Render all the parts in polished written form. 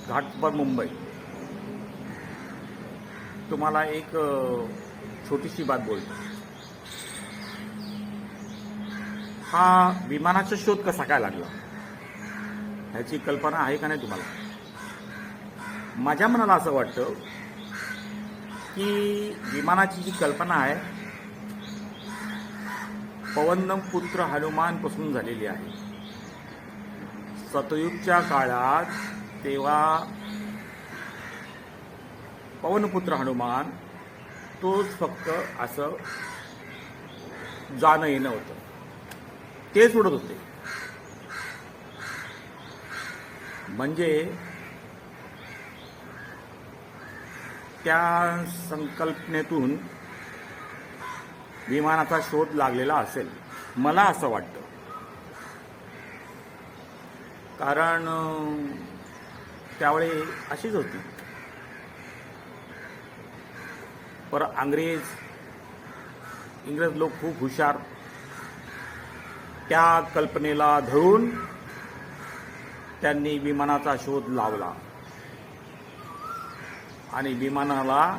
घाट पर मुंबई। तुम्हाला एक छोटीशी बात बोलतो। हा विमानाचा शोध कसा काय लागला ह्याची कल्पना आहे का नाही तुम्हाला? माझ्या मनाला असं वाटतं की विमानाची जी कल्पना आहे पवनपुत्र हनुमानपासून झालेली आहे। सतयुगच्या काळात तेव्हा पवनपुत्र हनुमान तोच फक्त असं जाणं येणं होतं, तेच उडत होते। म्हणजे त्या संकल्पनेतून विमानाचा शोध लागलेला असेल, मला असं वाटतं। कारण त्यावेळी अशीच होती, पर इंग्रज लोक खूप हुशार, त्या कल्पनेला धरून त्यांनी विमानाचा शोध लावला आणि विमानाला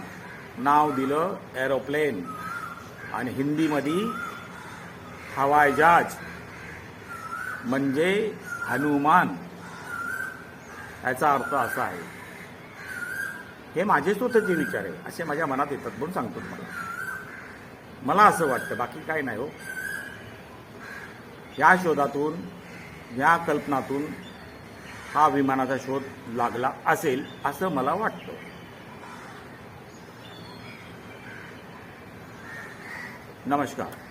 नाव दिलं एरोप्लेन आणि हिंदीमध्ये हवाई जहाज म्हणजे हनुमान। याचा अर्थ असा आहे, हे माझे स्वतःचे विचार आहे, असे माझ्या मनात येतात म्हणून सांगतो तुम्हाला। मला असं वाटतं, बाकी काय नाही हो। या शोधातून, या कल्पनातून हा विमानाचा शोध लागला असेल असं मला वाटतं। नमस्कार।